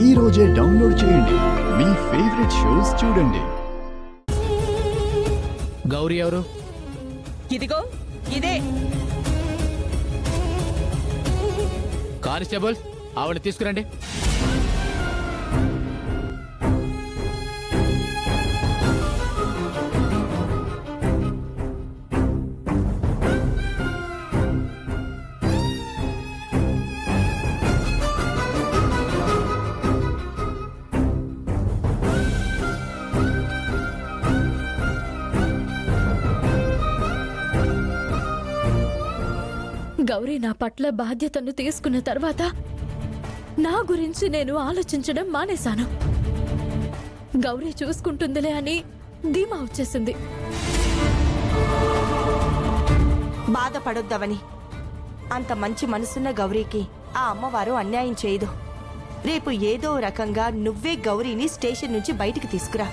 ఈ రోజే డౌన్లోడ్ చేయండి. మీ ఫేవరెట్ షోస్ చూడండి. గౌరీ ఎవరు? ఇదిగో ఇదే. కానిస్టేబుల్, ఆవిడ తీసుకురండి. గౌరీ నా పట్ల బాధ్యతను తీసుకున్న తర్వాత నా గురించి నేను ఆలోచించడం మానేశాను. గౌరీ చూసుకుంటుందిలే అని ధీమా వచ్చేసింది. బాధపడొద్దవని, అంత మంచి మనసున్న గౌరీకి ఆ అమ్మవారు అన్యాయం చేయదు. రేపు ఏదో రకంగా నువ్వే గౌరీని స్టేషన్ నుంచి బయటికి తీసుకురా.